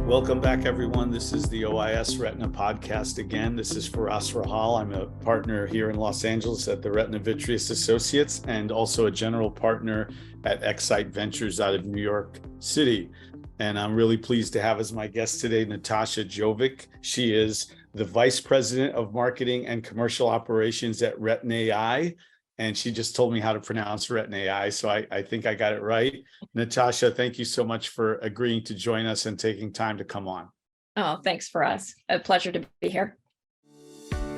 Welcome back, everyone. This is the OIS Retina podcast again. This is Firas Rahhal. I'm a partner here in Los Angeles at the Retina Vitreous Associates and also a general partner at Expedite Ventures out of New York City. And I'm really pleased to have as my guest today, Nataša Jovic. She is the Vice President of Marketing and Commercial Operations at RetinAI. And she just told me how to pronounce RetinAI, so I think I got it right. Nataša, thank you so much for agreeing to join us and taking time to come on. Oh, thanks for us. A pleasure to be here.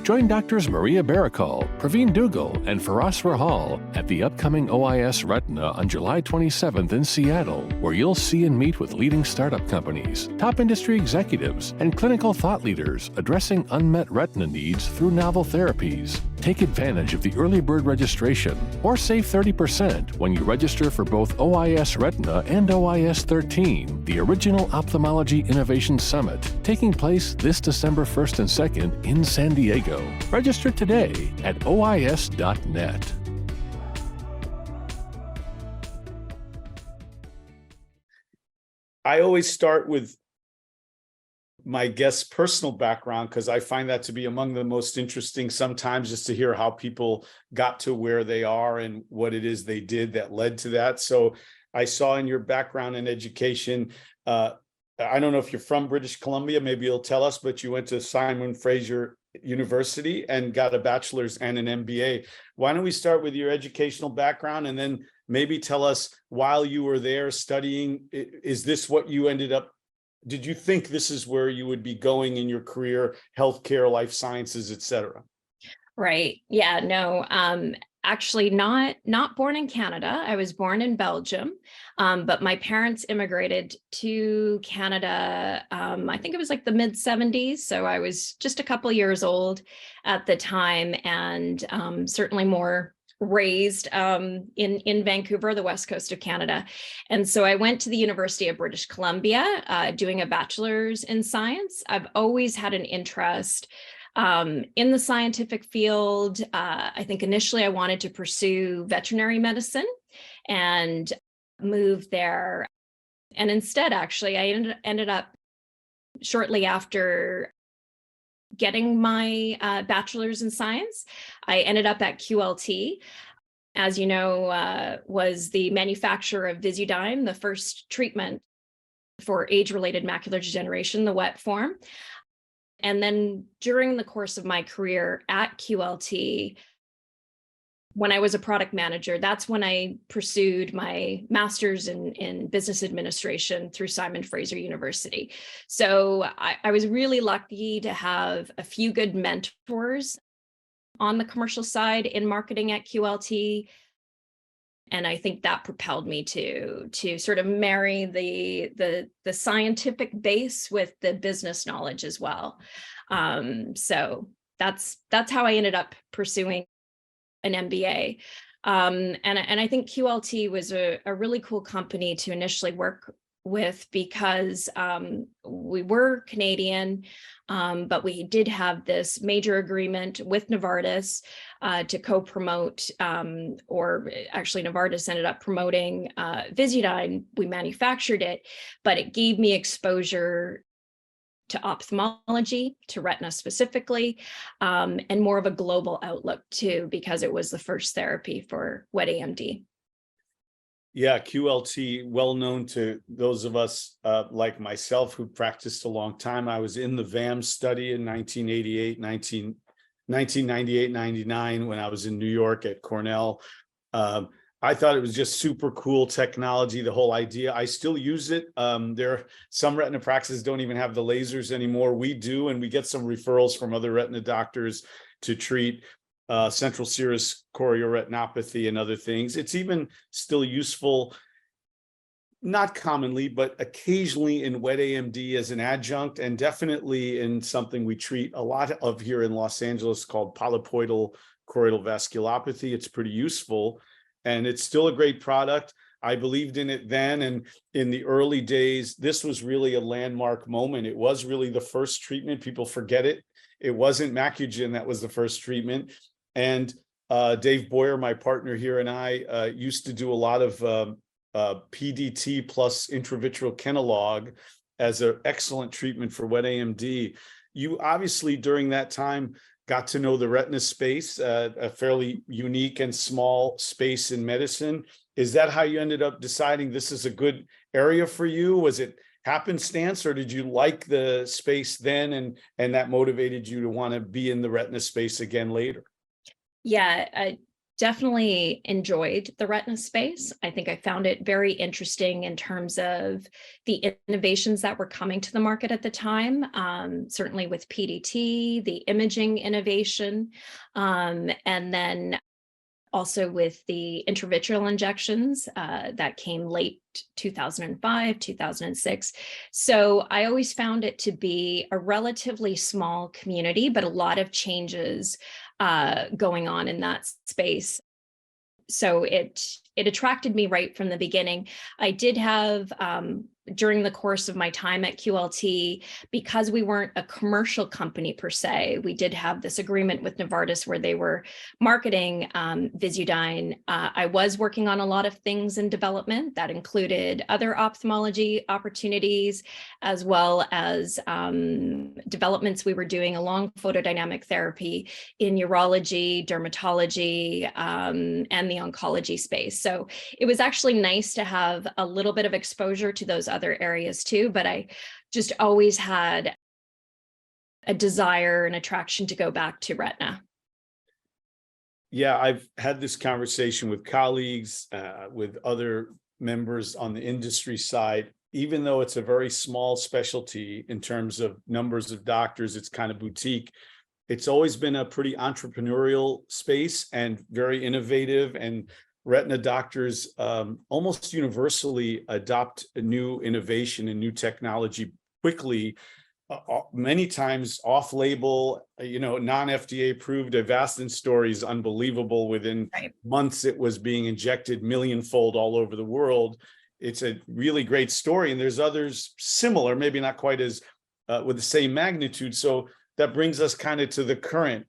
Join Doctors Maria Baracol, Praveen Dugal, and Firas Rahhal at the upcoming OIS Retina on July 27th in Seattle, where you'll see and meet with leading startup companies, top industry executives, and clinical thought leaders addressing unmet retina needs through novel therapies. Take advantage of the early bird registration or save 30% when you register for both OIS Retina and OIS 13, the original Ophthalmology Innovation Summit, taking place this December 1st and 2nd in San Diego. Register today at OIS.net. I always start with my guest's personal background because I find that to be among the most interesting sometimes, just to hear how people got to where they are and what it is they did that led to that. So I saw in your background in education, I don't know if you're from British Columbia, maybe you'll tell us, but you went to Simon Fraser University and got a bachelor's and an MBA. Why don't we start with your educational background and then maybe tell us, while you were there studying, is this what you ended up, did you think this is where you would be going in your career, healthcare, life sciences, et cetera? Right. Yeah, no, actually not born in Canada. I was born in Belgium, but my parents immigrated to Canada. I think it was like the mid 70s. So I was just a couple years old at the time, and certainly more raised in Vancouver, the west coast of Canada. And so I went to the University of British Columbia doing a bachelor's in science. I've always had an interest in the scientific field. I think initially I wanted to pursue veterinary medicine and moved there. And instead, actually, I ended up shortly after getting my bachelor's in science, I ended up at QLT, as you know, was the manufacturer of Visudyne, the first treatment for age-related macular degeneration, the wet form. And then during the course of my career at QLT, when I was a product manager, that's when I pursued my master's in business administration through Simon Fraser University. So I was really lucky to have a few good mentors on the commercial side in marketing at QLT. And I think that propelled me to sort of marry the scientific base with the business knowledge as well. So that's how I ended up pursuing an MBA. And I think QLT was a really cool company to initially work with because we were Canadian, but we did have this major agreement with Novartis to co-promote, or actually Novartis ended up promoting Visudyne. We manufactured it, but it gave me exposure to ophthalmology, to retina specifically, and more of a global outlook too, because it was the first therapy for wet AMD. Yeah, QLT, well known to those of us like myself who practiced a long time. I was in the VAM study in 1998, 99, when I was in New York at Cornell. I thought it was just super cool technology, the whole idea. I still use it. Some retina practices don't even have the lasers anymore. We do, and we get some referrals from other retina doctors to treat central serous chorioretinopathy and other things. It's even still useful, not commonly, but occasionally in wet AMD as an adjunct, and definitely in something we treat a lot of here in Los Angeles called polypoidal choroidal vasculopathy. It's pretty useful, and it's still a great product. I believed in it then, and in the early days, this was really a landmark moment. It was really the first treatment. People forget it. It wasn't Macugen that was the first treatment. And Dave Boyer, my partner here, and I used to do a lot of PDT plus intravitreal Kenalog as an excellent treatment for wet AMD. You obviously during that time got to know the retina space, a fairly unique and small space in medicine. Is that how you ended up deciding this is a good area for you? Was it happenstance, or did you like the space then and that motivated you to want to be in the retina space again later? Yeah, I definitely enjoyed the retina space. I think I found it very interesting in terms of the innovations that were coming to the market at the time, certainly with PDT, the imaging innovation, and then also with the intravitreal injections that came late 2005, 2006. So I always found it to be a relatively small community, but a lot of changes going on in that space. So it attracted me right from the beginning. I did have, during the course of my time at QLT, because we weren't a commercial company per se, we did have this agreement with Novartis where they were marketing Visudyne. I was working on a lot of things in development that included other ophthalmology opportunities, as well as developments we were doing along photodynamic therapy in urology, dermatology, and the oncology space. So it was actually nice to have a little bit of exposure to those other areas too, but I just always had a desire and attraction to go back to retina. Yeah, I've had this conversation with colleagues, with other members on the industry side. Even though it's a very small specialty in terms of numbers of doctors, it's kind of boutique. It's always been a pretty entrepreneurial space and very innovative, and retina doctors almost universally adopt a new innovation and new technology quickly, many times off-label, non-FDA approved. Avastin story is unbelievable. Within months, it was being injected millionfold all over the world. It's a really great story, and there's others similar, maybe not quite as with the same magnitude. So that brings us kind of to the current.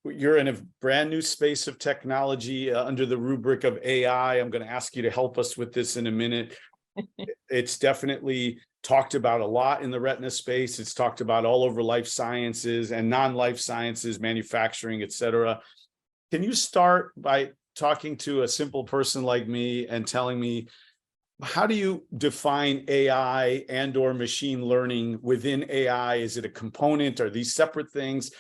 You're in a brand new space of technology under the rubric of AI. I'm going to ask you to help us with this in a minute. It's definitely talked about a lot in the retina space. It's talked about all over life sciences and non-life sciences, manufacturing, et cetera. Can you start by talking to a simple person like me and telling me, how do you define AI and or machine learning within AI? Is it a component? Are these separate things?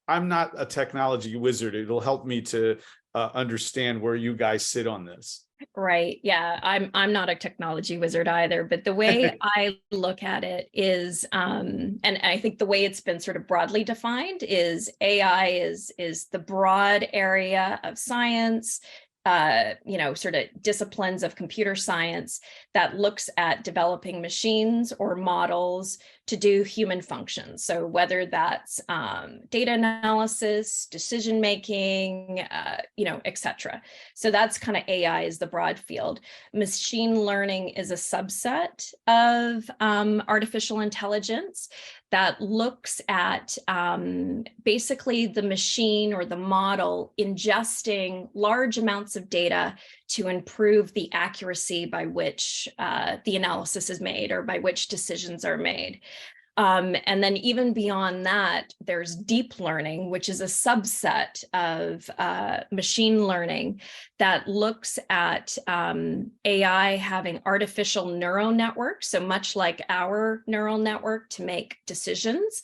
I'm not a technology wizard. It'll help me to understand where you guys sit on this. Right. Yeah, I'm not a technology wizard either, but the way I look at it is, and I think the way it's been sort of broadly defined is AI is the broad area of science, sort of disciplines of computer science that looks at developing machines or models to do human functions. So whether that's data analysis, decision making, et cetera. So that's kind of AI is the broad field. Machine learning is a subset of artificial intelligence that looks at basically the machine or the model ingesting large amounts of data to improve the accuracy by which the analysis is made or by which decisions are made. And then even beyond that, there's deep learning, which is a subset of machine learning that looks at AI having artificial neural networks. So much like our neural network to make decisions,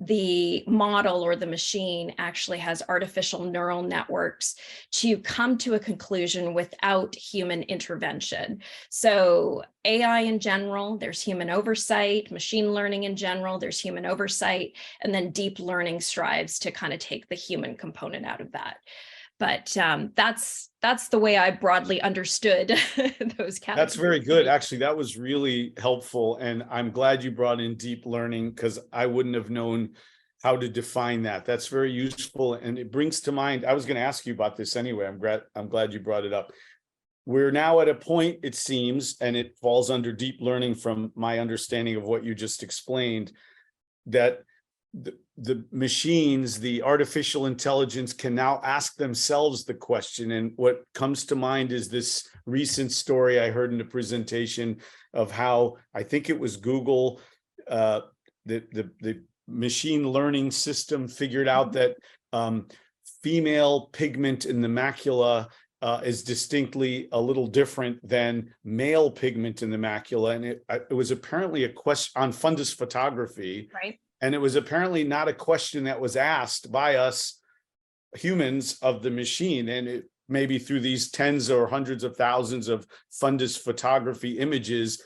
the model or the machine actually has artificial neural networks to come to a conclusion without human intervention. So AI in general, there's human oversight, machine learning in general, there's human oversight, and then deep learning strives to kind of take the human component out of that. But that's the way I broadly understood those categories. That's very good. Actually, that was really helpful. And I'm glad you brought in deep learning because I wouldn't have known how to define that. That's very useful. And it brings to mind, I was going to ask you about this anyway. I'm glad you brought it up. We're now at a point, it seems, and it falls under deep learning from my understanding of what you just explained, that the machines, the artificial intelligence can now ask themselves the question. And what comes to mind is this recent story I heard in the presentation of how I think it was Google, the machine learning system figured out that female pigment in the macula is distinctly a little different than male pigment in the macula. And it was apparently a question on fundus photography. Right. And it was apparently not a question that was asked by us humans of the machine. And it maybe through these tens or hundreds of thousands of fundus photography images,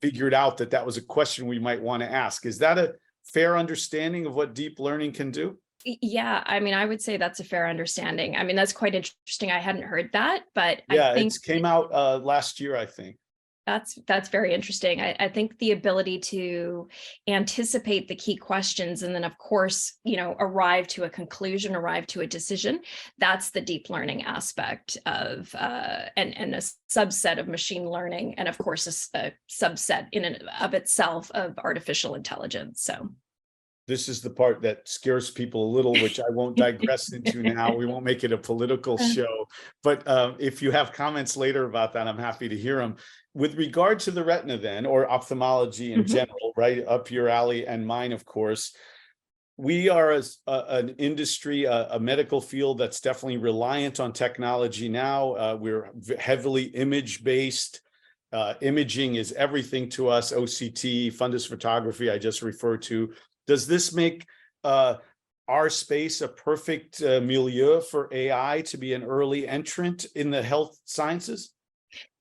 figured out that that was a question we might want to ask. Is that a fair understanding of what deep learning can do? Yeah, I mean, I would say that's a fair understanding. I mean, that's quite interesting. I hadn't heard that, but yeah, I think it came out last year, I think. That's very interesting. I think the ability to anticipate the key questions and then, of course, arrive to a conclusion, arrive to a decision. That's the deep learning aspect of and a subset of machine learning, and of course, a subset in and of itself of artificial intelligence. So. This is the part that scares people a little, which I won't digress into now. We won't make it a political show. But if you have comments later about that, I'm happy to hear them. With regard to the retina then, or ophthalmology in general, right up your alley and mine, of course, we are an industry, a medical field that's definitely reliant on technology now. We're heavily image-based. Imaging is everything to us. OCT, fundus photography, I just referred to. Does this make our space a perfect milieu for AI to be an early entrant in the health sciences?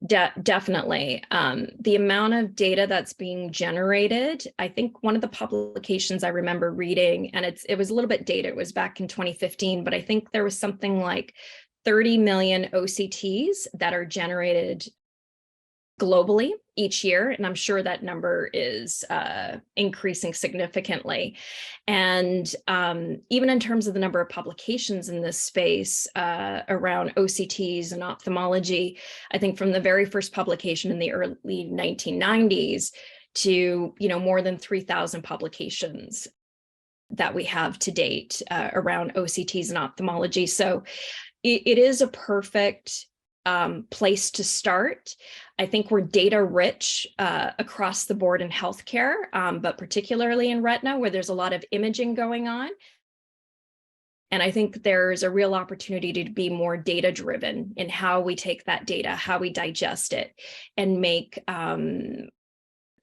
Definitely. The amount of data that's being generated, I think one of the publications I remember reading, and it was a little bit dated, it was back in 2015, but I think there was something like 30 million OCTs that are generated globally each year. And I'm sure that number is increasing significantly. And even in terms of the number of publications in this space around OCTs and ophthalmology, I think from the very first publication in the early 1990s to, more than 3,000 publications that we have to date around OCTs and ophthalmology. So it is a perfect place to start. I think we're data rich across the board in healthcare, but particularly in retina, where there's a lot of imaging going on. And I think there's a real opportunity to be more data driven in how we take that data, how we digest it, and make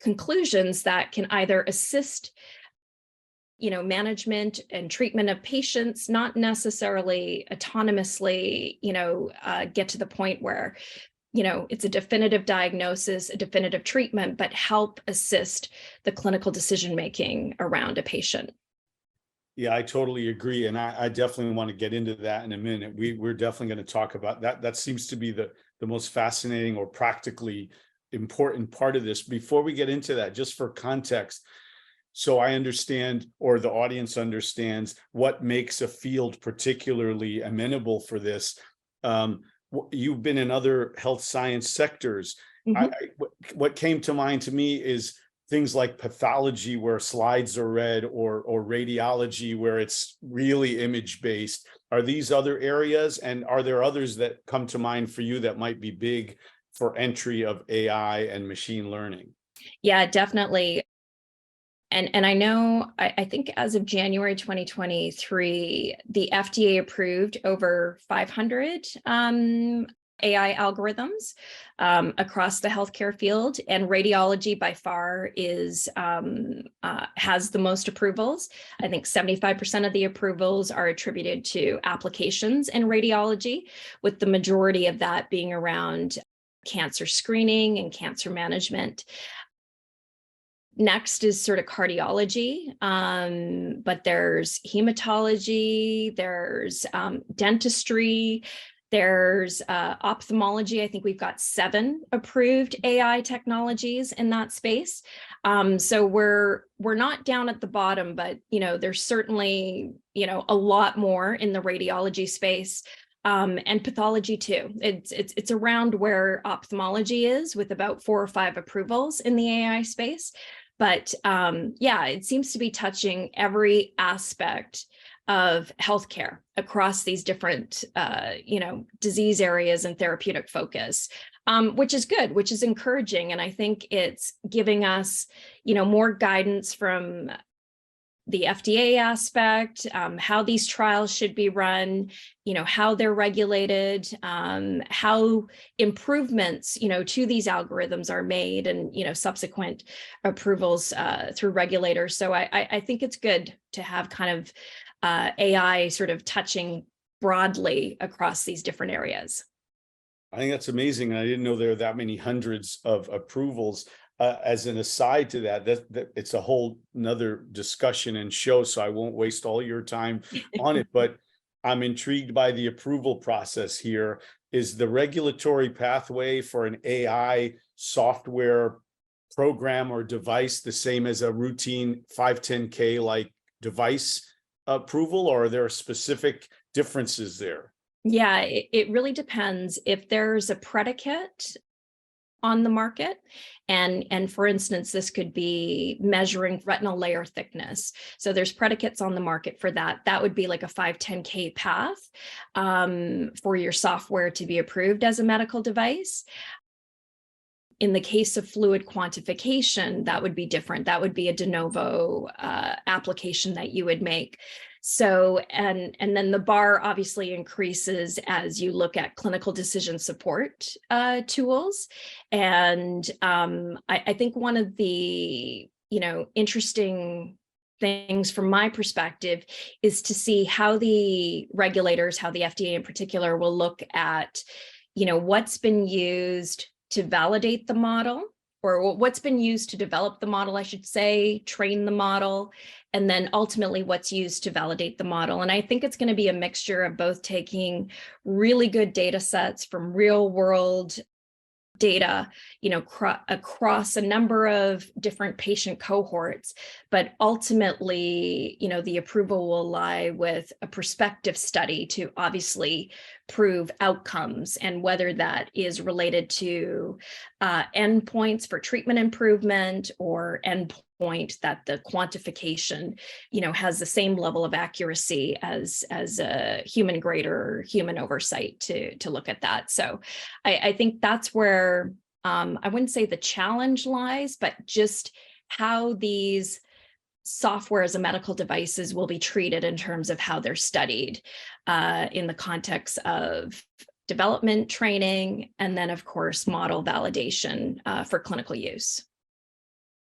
conclusions that can either assist management and treatment of patients, not necessarily autonomously, get to the point where, it's a definitive diagnosis, a definitive treatment, but help assist the clinical decision-making around a patient. Yeah, I totally agree. And I definitely want to get into that in a minute. We're definitely going to talk about that. That seems to be the most fascinating or practically important part of this. Before we get into that, just for context, so I understand, or the audience understands, what makes a field particularly amenable for this. You've been in other health science sectors. What came to mind to me is things like pathology, where slides are read, or radiology, where it's really image-based. Are these other areas, and are there others that come to mind for you that might be big for entry of AI and machine learning? Yeah, definitely. And I know, I think as of January 2023, the FDA approved over 500 AI algorithms across the healthcare field, and radiology by far has the most approvals. I think 75% of the approvals are attributed to applications in radiology, with the majority of that being around cancer screening and cancer management. Next is sort of cardiology, but there's hematology, there's dentistry, there's ophthalmology. I think we've got 7 approved AI technologies in that space. So we're not down at the bottom, but there's certainly a lot more in the radiology space. And pathology too. It's around where ophthalmology is, with about 4 or 5 approvals in the AI space. But yeah, it seems to be touching every aspect of healthcare across these different, disease areas and therapeutic focus. which is good, which is encouraging. And I think it's giving us, more guidance from the FDA aspect, how these trials should be run, how they're regulated, how improvements, to these algorithms are made, and, subsequent approvals through regulators. So I think it's good to have kind of AI sort of touching broadly across these different areas. I think that's amazing. I didn't know there are that many hundreds of approvals. As an aside to that it's a whole nother discussion and show, so I won't waste all your time on it, but I'm intrigued by the approval process here. Is the regulatory pathway for an AI software program or device the same as a routine 510K like device approval, or are there specific differences there? Yeah, it really depends. If there's a predicate on the market, and for instance, this could be measuring retinal layer thickness. So there's predicates on the market for that. That would be like a 510K path for your software to be approved as a medical device. In the case of fluid quantification, that would be different. That would be a de novo application that you would make. So, and then the bar obviously increases as you look at clinical decision support tools. And I think one of the, interesting things from my perspective is to see how the regulators, how the FDA in particular, will look at, what's been used to validate the model, or what's been used to develop the model, I should say, train the model, and then ultimately what's used to validate the model. And I think it's going to be a mixture of both taking really good data sets from real world data, across a number of different patient cohorts, but ultimately, the approval will lie with a prospective study to obviously prove outcomes, and whether that is related to endpoints for treatment improvement, or endpoint that the quantification, has the same level of accuracy as a human grade or human oversight to look at that. So I think that's where I wouldn't say the challenge lies, but just how these software as a medical devices will be treated in terms of how they're studied in the context of development, training, and then of course model validation for clinical use.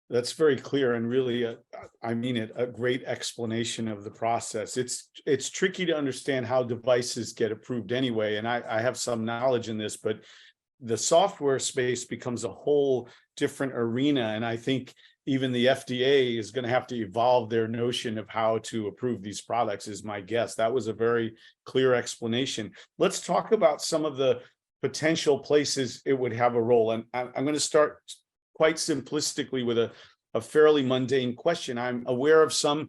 That's very clear, and really, I mean it, a great explanation of the process. It's tricky to understand how devices get approved anyway, and I have some knowledge in this, but the software space becomes a whole different arena, and I think even the FDA is going to have to evolve their notion of how to approve these products, is my guess. That was a very clear explanation. Let's talk about some of the potential places it would have a role, and I'm going to start quite simplistically with a fairly mundane question. I'm aware of some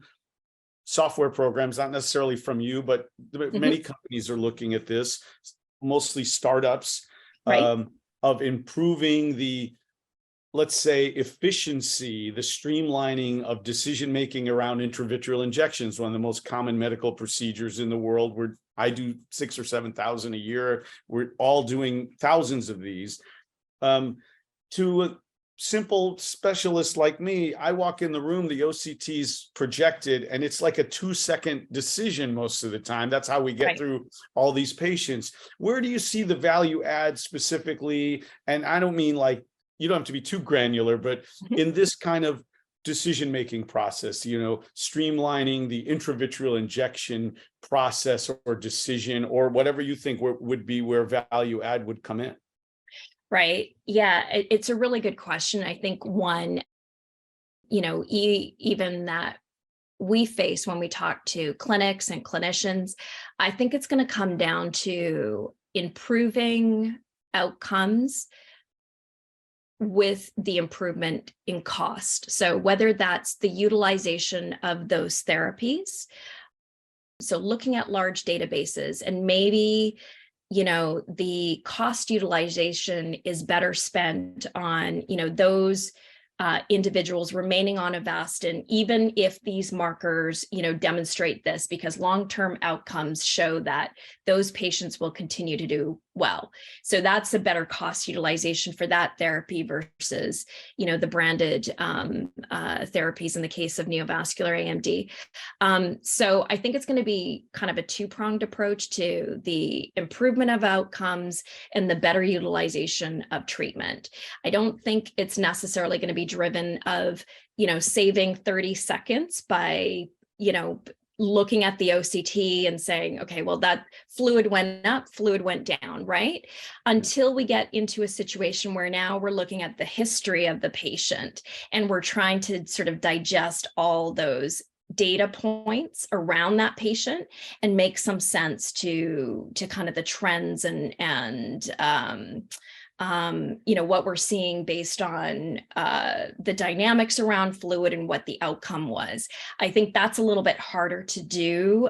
software programs, not necessarily from you, but many companies are looking at this, mostly startups, right, of improving the, let's say, efficiency, the streamlining of decision-making around intravitreal injections, one of the most common medical procedures in the world, where I do 6,000 or 7,000 a year. We're all doing thousands of these. To a simple specialist like me, I walk in the room, the OCT's projected, and it's like a 2-second decision most of the time. That's how we get through all these patients. Where do you see the value add specifically? And I don't mean like, you don't have to be too granular, but in this kind of decision-making process, streamlining the intravitreal injection process or decision, or whatever you think would be where value add would come in. Right. Yeah, it's a really good question. I think one, even that we face when we talk to clinics and clinicians, I think it's going to come down to improving outcomes with the improvement in cost. So whether that's the utilization of those therapies, so looking at large databases, and maybe the cost utilization is better spent on, those individuals remaining on Avastin, even if these markers, demonstrate this, because long-term outcomes show that those patients will continue to do well. So that's a better cost utilization for that therapy versus, the branded therapies in the case of neovascular AMD. So I think it's going to be kind of a two-pronged approach to the improvement of outcomes and the better utilization of treatment. I don't think it's necessarily going to be driven of, saving 30 seconds by, looking at the OCT and saying, okay, well, that fluid went up, fluid went down, right? Until we get into a situation where now we're looking at the history of the patient and we're trying to sort of digest all those data points around that patient and make some sense to kind of the trends and what we're seeing based on the dynamics around fluid and what the outcome was. I think that's a little bit harder to do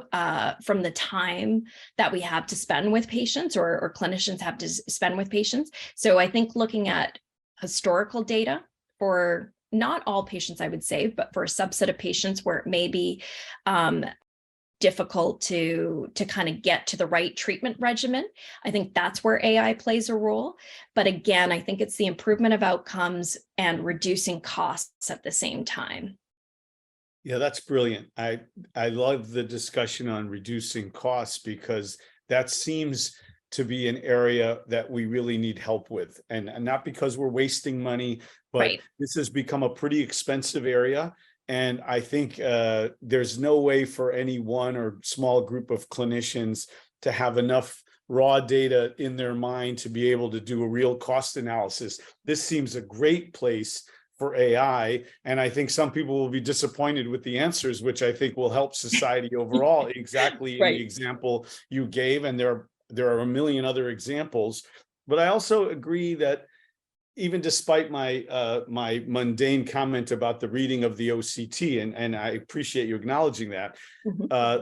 from the time that we have to spend with patients or clinicians have to spend with patients. So I think looking at historical data for not all patients, I would say, but for a subset of patients where it may be difficult to kind of get to the right treatment regimen. I think that's where AI plays a role. But again, I think it's the improvement of outcomes and reducing costs at the same time. Yeah, that's brilliant. I love the discussion on reducing costs because that seems to be an area that we really need help with. And not because we're wasting money, but this has become a pretty expensive area. And I think there's no way for any one or small group of clinicians to have enough raw data in their mind to be able to do a real cost analysis. This seems a great place for AI. And I think some people will be disappointed with the answers, which I think will help society overall, exactly in the example you gave. And there are a million other examples. But I also agree that even despite my my mundane comment about the reading of the OCT, and I appreciate you acknowledging that,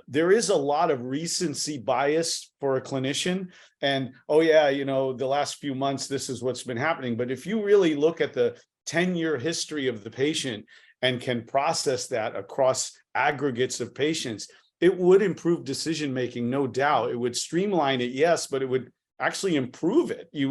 there is a lot of recency bias for a clinician. And, oh yeah, the last few months, this is what's been happening. But if you really look at the 10-year history of the patient and can process that across aggregates of patients, it would improve decision-making, no doubt. It would streamline it, yes, but it would actually improve it. You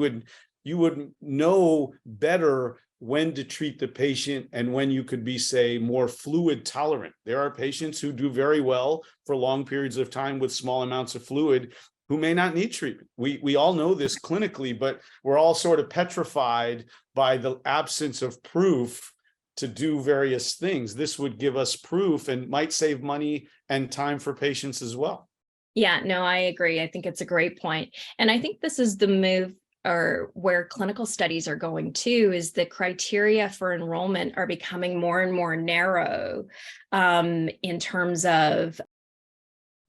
would know better when to treat the patient and when you could be, say, more fluid tolerant. There are patients who do very well for long periods of time with small amounts of fluid who may not need treatment. We all know this clinically, but we're all sort of petrified by the absence of proof to do various things. This would give us proof and might save money and time for patients as well. Yeah, no, I agree. I think it's a great point. And I think this is the move or where clinical studies are going to, is the criteria for enrollment are becoming more and more narrow in terms of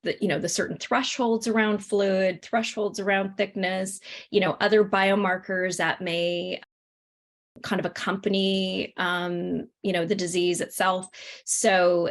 the certain thresholds around fluid, thresholds around thickness, other biomarkers that may kind of accompany, the disease itself. So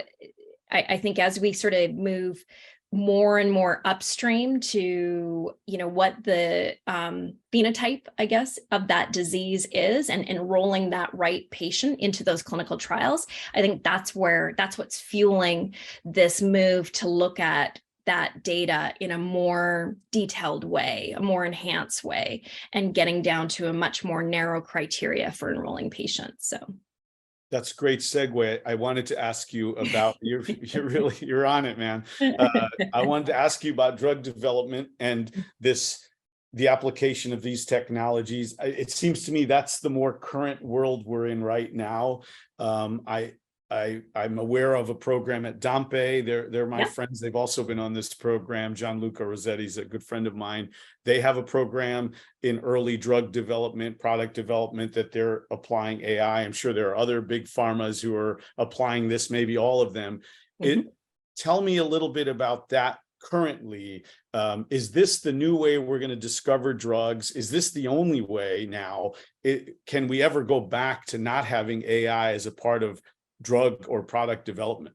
I think as we sort of move more and more upstream to, what the phenotype, I guess, of that disease is and enrolling that right patient into those clinical trials, I think that's what's fueling this move to look at that data in a more detailed way, a more enhanced way, and getting down to a much more narrow criteria for enrolling patients. So that's a great segue. I wanted to ask you about, you're on it, man. I wanted to ask you about drug development and the application of these technologies. It seems to me that's the more current world we're in right now. I'm aware of a program at Dompe. They're my friends. They've also been on this program. Gianluca Rossetti's a good friend of mine. They have a program in early drug development, product development, that they're applying AI. I'm sure there are other big pharmas who are applying this, maybe all of them. Tell me a little bit about that currently. Is this the new way we're going to discover drugs? Is this the only way now? Can we ever go back to not having AI as a part of drug or product development?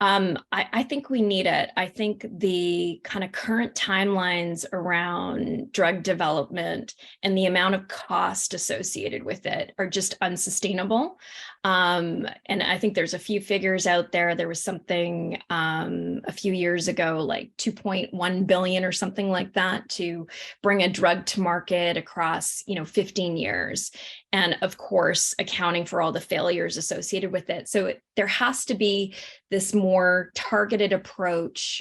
I think we need it. I think the kind of current timelines around drug development and the amount of cost associated with it are just unsustainable. And I think there's a few figures out there. There was something a few years ago, like 2.1 billion or something like that, to bring a drug to market across, 15 years. And of course, accounting for all the failures associated with it. So there has to be this more targeted approach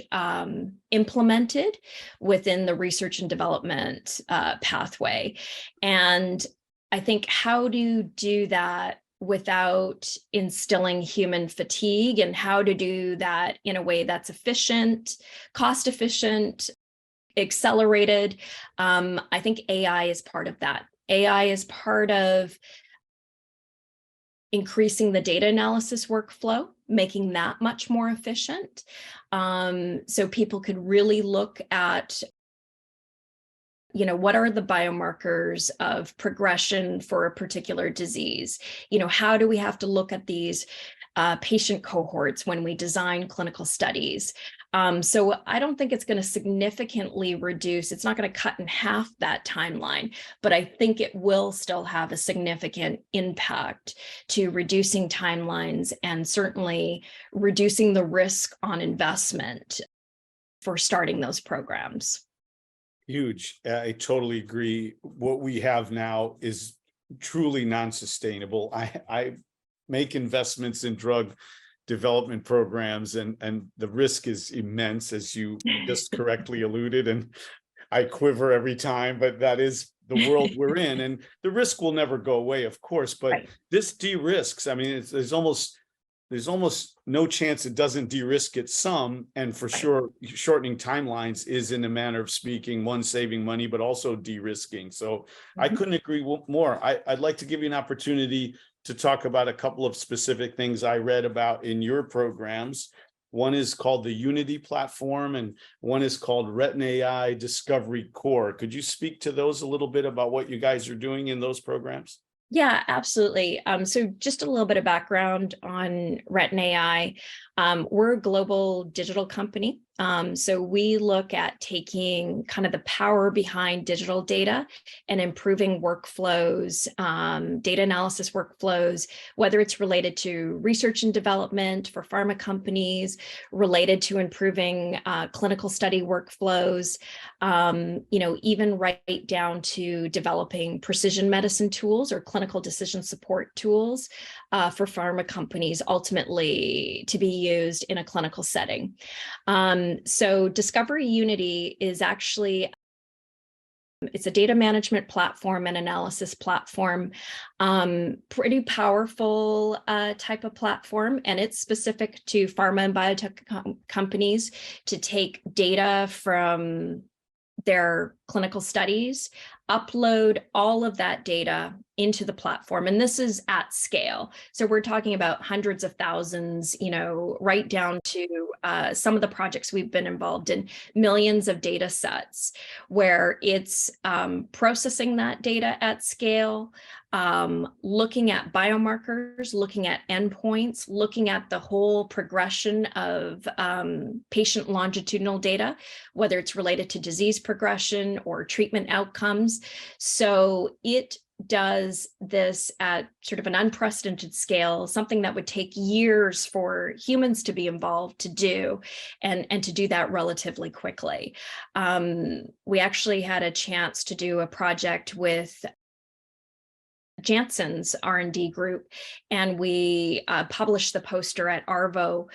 implemented within the research and development pathway. And I think, how do you do that without instilling human fatigue, and how to do that in a way that's efficient, cost efficient, accelerated? I think AI is part of that. AI is part of increasing the data analysis workflow, making that much more efficient. So people could really look at, what are the biomarkers of progression for a particular disease? How do we have to look at these patient cohorts when we design clinical studies? So I don't think it's going to significantly reduce, it's not going to cut in half that timeline, but I think it will still have a significant impact to reducing timelines and certainly reducing the risk on investment for starting those programs. Huge. I totally agree. What we have now is truly non-sustainable. I make investments in drug development programs, and the risk is immense, as you just correctly alluded, and I quiver every time, but that is the world we're in, and the risk will never go away, of course, but Right. This de-risks. I mean, there's almost no chance it doesn't de-risk it some, and for sure shortening timelines is, in a manner of speaking, one, saving money, but also de-risking. So I couldn't agree more. I'd like to give you an opportunity to talk about a couple of specific things I read about in your programs. One is called the Unity platform, and one is called RetinAI Discovery Core. Could you speak to those a little bit about what you guys are doing in those programs? Yeah, absolutely. So just a little bit of background on RetinAI. We're a global digital company. So we look at taking kind of the power behind digital data and improving workflows, data analysis workflows, whether it's related to research and development for pharma companies, related to improving clinical study workflows, even right down to developing precision medicine tools or clinical decision support tools for pharma companies, ultimately to be used in a clinical setting. So Discovery Unity is actually, it's a data management platform and analysis platform, pretty powerful type of platform, and it's specific to pharma and biotech companies to take data from their clinical studies, upload all of that data into the platform. And this is at scale. So we're talking about hundreds of thousands, right down to some of the projects we've been involved in, millions of data sets, where it's processing that data at scale, looking at biomarkers, looking at endpoints, looking at the whole progression of patient longitudinal data, whether it's related to disease progression or treatment outcomes. So it does this at sort of an unprecedented scale, something that would take years for humans to be involved to do, and to do that relatively quickly. We actually had a chance to do a project with Janssen's R&D group, and we published the poster at ARVO.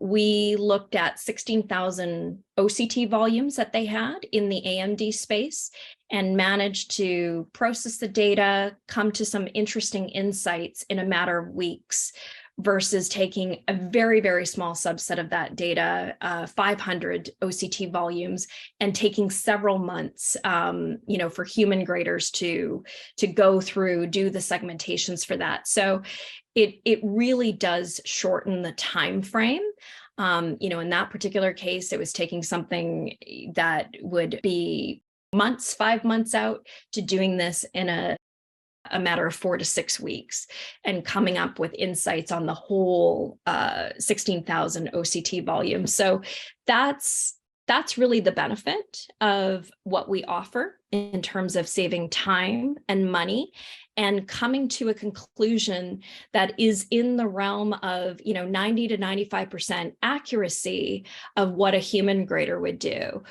We looked at 16,000 OCT volumes that they had in the AMD space and managed to process the data, come to some interesting insights in a matter of weeks, versus taking a very, very small subset of that data, 500 OCT volumes, and taking several months, for human graders to go through, do the segmentations for that. So it really does shorten the time frame. In that particular case, it was taking something that would be months, 5 months out, to doing this in a matter of 4 to 6 weeks, and coming up with insights on the whole 16,000 OCT volumes. So that's really the benefit of what we offer in terms of saving time and money, and coming to a conclusion that is in the realm of 90 to 95% accuracy of what a human grader would do,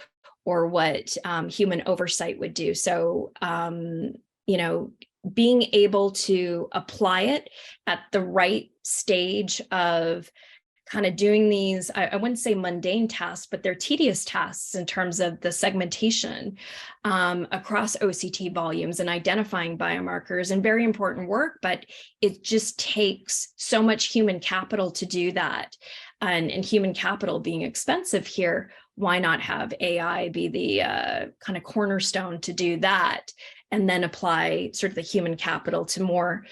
or what human oversight would do. So being able to apply it at the right stage of kind of doing these, I wouldn't say mundane tasks, but they're tedious tasks in terms of the segmentation across OCT volumes and identifying biomarkers, and very important work, but it just takes so much human capital to do that. And human capital being expensive here, why not have AI be the kind of cornerstone to do that, and then apply sort of the human capital to more,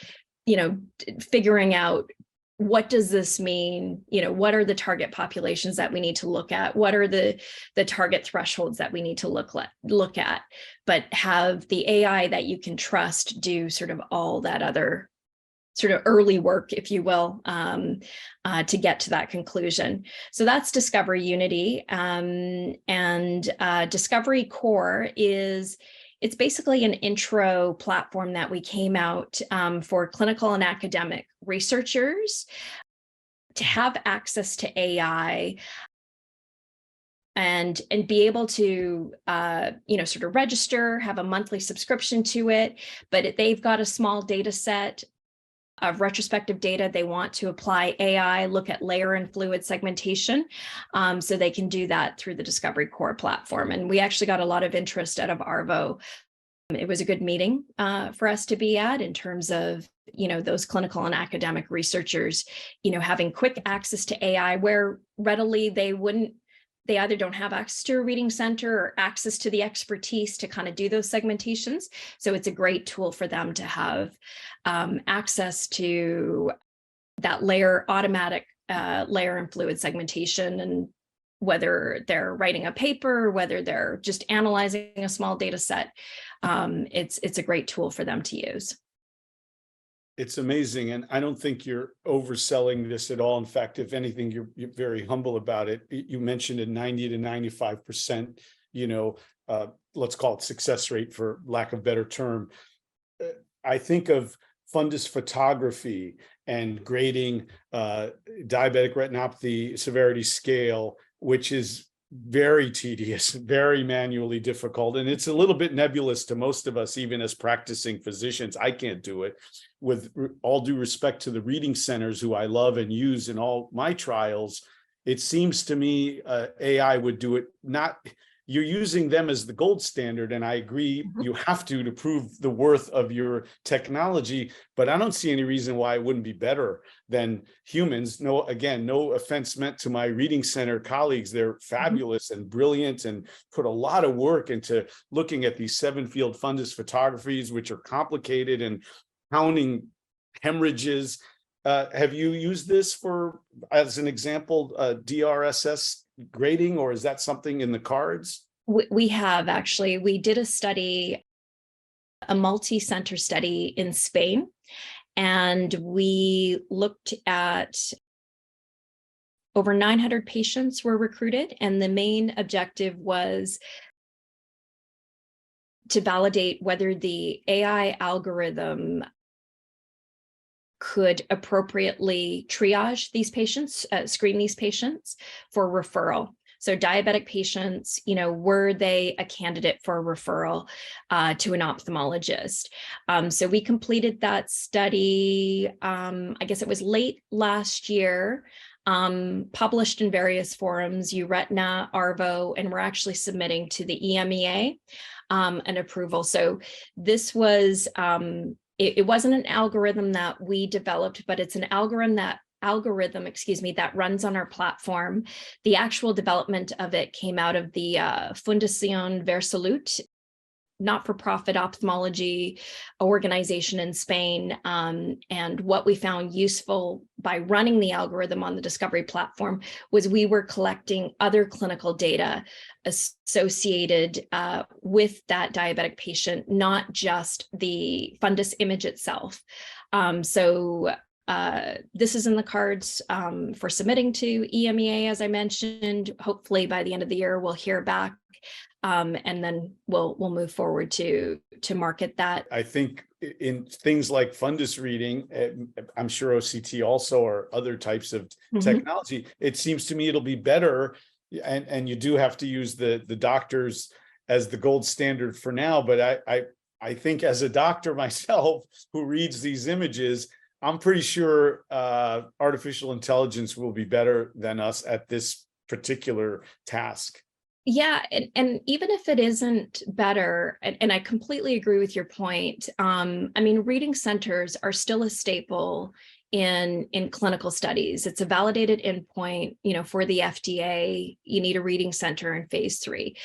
figuring out, what does this mean? What are the target populations that we need to look at? What are the target thresholds that we need to look at? But have the AI that you can trust do sort of all that other sort of early work, if you will, to get to that conclusion. So that's Discovery Unity. And Discovery Core it's basically an intro platform that we came out for clinical and academic researchers to have access to AI and be able to, sort of register, have a monthly subscription to it, but they've got a small data set of retrospective data. They want to apply AI, look at layer and fluid segmentation. So they can do that through the Discovery Core platform. And we actually got a lot of interest out of ARVO. It was a good meeting for us to be at, in terms of, those clinical and academic researchers, having quick access to AI where readily they either don't have access to a reading center or access to the expertise to kind of do those segmentations. So it's a great tool for them to have access to that automatic layer and fluid segmentation. And whether they're writing a paper, whether they're just analyzing a small data set, it's a great tool for them to use. It's amazing. And I don't think you're overselling this at all. In fact, if anything, you're very humble about it. You mentioned a 90 to 95%, let's call it success rate, for lack of a better term. I think of fundus photography and grading diabetic retinopathy severity scale, which is very tedious, very manually difficult. And it's a little bit nebulous to most of us, even as practicing physicians. I can't do it. With all due respect to the reading centers, who I love and use in all my trials, it seems to me AI would do it. You're using them as the gold standard, and I agree, you have to prove the worth of your technology, but I don't see any reason why it wouldn't be better than humans. No offense meant to my reading center colleagues. They're fabulous and brilliant and put a lot of work into looking at these 7-field fundus photographies, which are complicated, and counting hemorrhages. Have you used this as an example, DRSS grading, or is that something in the cards? We have, actually. We did a study, a multi-center study in Spain, and we looked at over 900 patients were recruited, and the main objective was to validate whether the AI algorithm could appropriately triage these patients, screen these patients for referral. So diabetic patients, were they a candidate for a referral to an ophthalmologist? So we completed that study, I guess it was late last year, published in various forums, Retina, ARVO, and we're actually submitting to the EMEA an approval. So this was, it wasn't an algorithm that we developed, but it's an algorithm that runs on our platform. The actual development of it came out of the Fundación Versalut, not-for-profit ophthalmology organization in Spain. And what we found useful by running the algorithm on the Discovery platform was we were collecting other clinical data associated with that diabetic patient, not just the fundus image itself. So this is in the cards for submitting to EMEA, as I mentioned. Hopefully by the end of the year, we'll hear back and then we'll move forward to market that. I think in things like fundus reading, I'm sure OCT also, or other types of technology, it seems to me it'll be better. And you do have to use the doctors as the gold standard for now. But I think as a doctor myself who reads these images, I'm pretty sure artificial intelligence will be better than us at this particular task. Yeah, and even if it isn't better, and I completely agree with your point. I mean, reading centers are still a staple in clinical studies. It's a validated endpoint, for the FDA. You need a reading center in phase 3.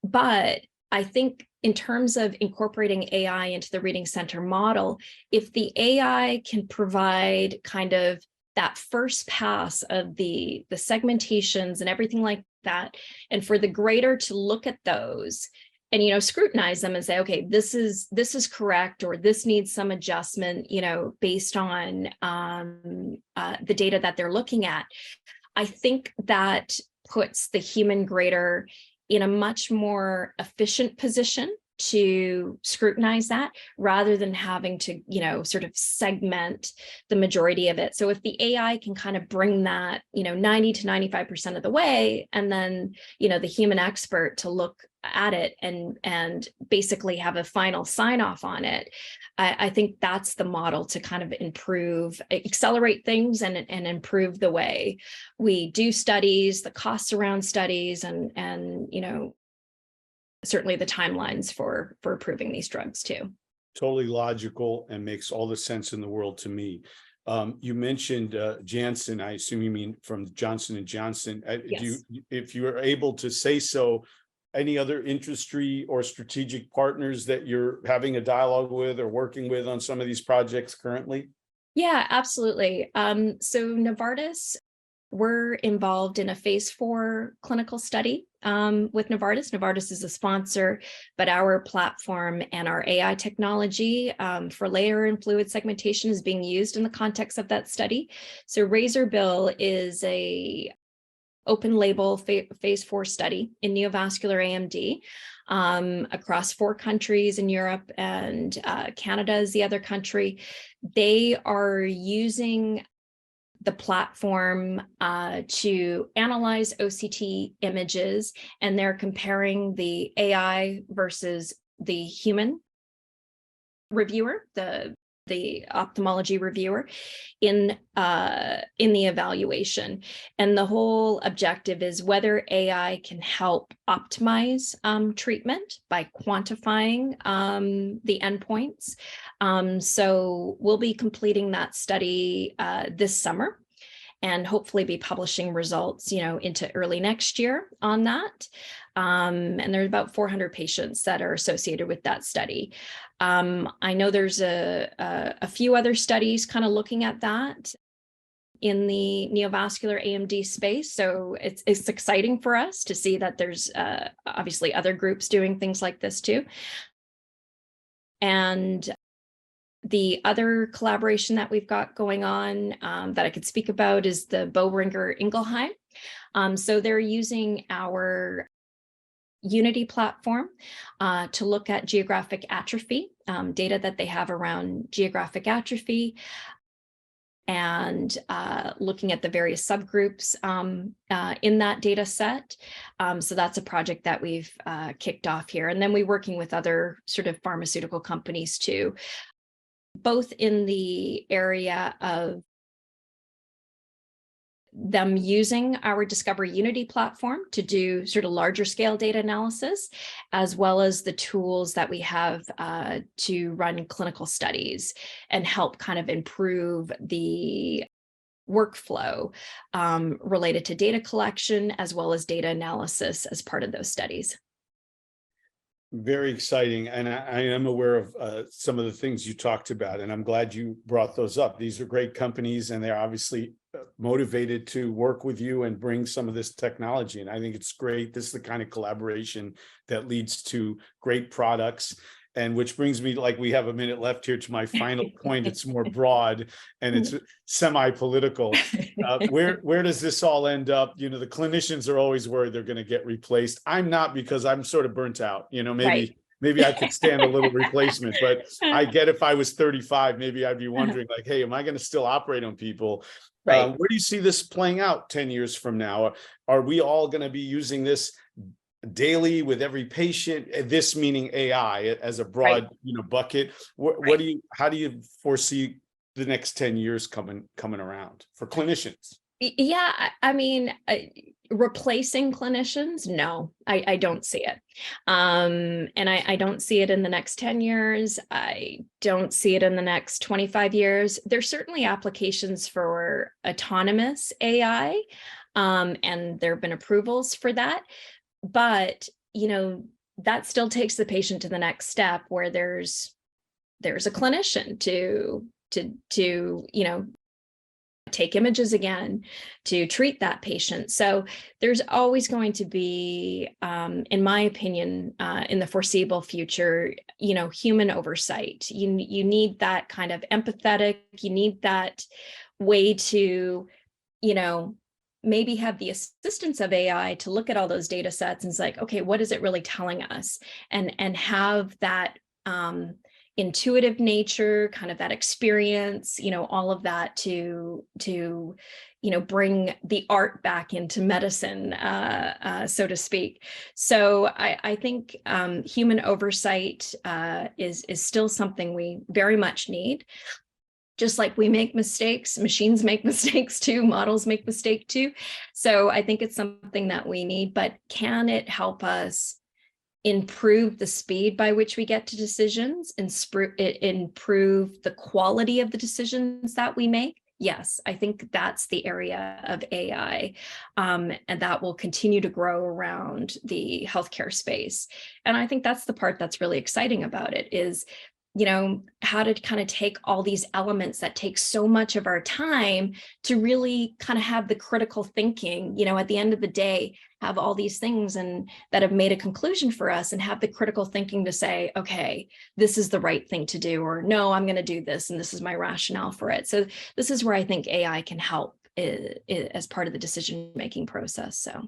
But I think in terms of incorporating AI into the reading center model, if the AI can provide kind of that first pass of the segmentations and everything like that, and for the grader to look at those and scrutinize them and say, okay, this is correct, or this needs some adjustment, based on the data that they're looking at. I think that puts the human grader in a much more efficient position to scrutinize that, rather than having to, sort of segment the majority of it. So if the AI can kind of bring that, 90 to 95% of the way, and then, the human expert to look at it and basically have a final sign off on it, I think that's the model to kind of accelerate things and improve the way we do studies, the costs around studies, and certainly the timelines for approving these drugs too. Totally logical and makes all the sense in the world to me. You mentioned Janssen. I assume you mean from Johnson & Johnson. Yes. If you are able to say so, any other industry or strategic partners that you're having a dialogue with or working with on some of these projects currently? Yeah, absolutely. So Novartis, we're involved in a phase 4 clinical study with Novartis. Novartis is a sponsor, but our platform and our AI technology for layer and fluid segmentation is being used in the context of that study. So Razorbill is a open label phase 4 study in neovascular AMD across 4 countries in Europe, and Canada is the other country. They are using the platform to analyze OCT images, and they're comparing the AI versus the human reviewer, the ophthalmology reviewer in the evaluation. And the whole objective is whether AI can help optimize treatment by quantifying the endpoints. So we'll be completing that study this summer, and hopefully be publishing results, into early next year on that. And there's about 400 patients that are associated with that study. I know there's a few other studies kind of looking at that in the neovascular AMD space. So it's exciting for us to see that there's obviously other groups doing things like this too. And the other collaboration that we've got going on that I could speak about is the Boehringer Ingelheim. So they're using our Unity platform to look at geographic atrophy, data that they have around geographic atrophy, and looking at the various subgroups in that data set. So that's a project that we've kicked off here. And then we're working with other sort of pharmaceutical companies too, both in the area of them using our Discover Unity platform to do sort of larger scale data analysis, as well as the tools that we have to run clinical studies and help kind of improve the workflow related to data collection as well as data analysis as part of those studies. Very exciting. And I am aware of some of the things you talked about, and I'm glad you brought those up. These are great companies, and they're obviously motivated to work with you and bring some of this technology. And I think it's great. This is the kind of collaboration that leads to great products. And which brings me, like, we have a minute left here, to my final point. It's more broad and it's semi-political. Where does this all end up? You know, the clinicians are always worried they're going to get replaced. I'm not, because I'm sort of burnt out. You know, maybe I could stand a little replacement, but I get, if I was 35, maybe I'd be wondering, like, hey, am I going to still operate on people? Where do you see this playing out 10 years from now? Are we all going to be using this daily with every patient? This meaning AI as a broad, bucket. How do you foresee the next 10 years coming around for clinicians? Yeah, I mean, replacing clinicians, no, I don't see it. And I don't see it in the next 10 years. I don't see it in the next 25 years. There's certainly applications for autonomous AI, and there have been approvals for that. But, that still takes the patient to the next step, where there's a clinician to take images again, to treat that patient. So there's always going to be, in my opinion, in the foreseeable future, human oversight. You need that kind of empathetic, you need that way to, maybe have the assistance of AI to look at all those data sets and it's like, okay, what is it really telling us? And have that intuitive nature, kind of that experience, all of that to bring the art back into medicine, so to speak. So I think human oversight is still something we very much need. Just like we make mistakes, machines make mistakes too, models make mistakes too. So I think it's something that we need, but can it help us improve the speed by which we get to decisions and improve the quality of the decisions that we make? Yes, I think that's the area of AI, and that will continue to grow around the healthcare space. And I think that's the part that's really exciting about it is, how to kind of take all these elements that take so much of our time to really kind of have the critical thinking, at the end of the day, have all these things and that have made a conclusion for us, and have the critical thinking to say, okay, this is the right thing to do, or no, I'm going to do this, and this is my rationale for it. So this is where I think AI can help as part of the decision-making process. So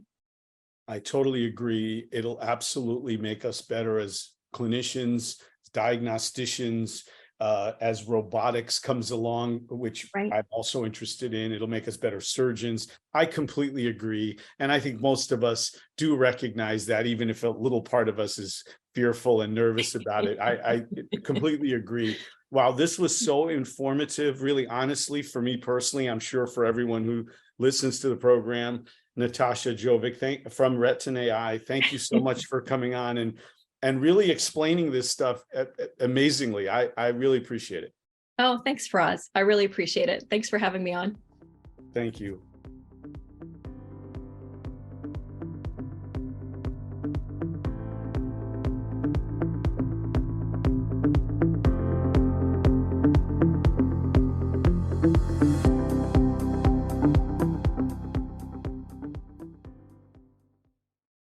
I totally agree. It'll absolutely make us better as clinicians, diagnosticians, as robotics comes along, which I'm also interested in. It'll make us better surgeons. I completely agree. And I think most of us do recognize that, even if a little part of us is fearful and nervous about it. I completely agree. Wow, this was so informative, really, honestly, for me personally. I'm sure for everyone who listens to the program. Nataša Jovic from RetinAI, thank you so much for coming on and really explaining this stuff amazingly. I really appreciate it. Oh, thanks, Firas. I really appreciate it. Thanks for having me on. Thank you.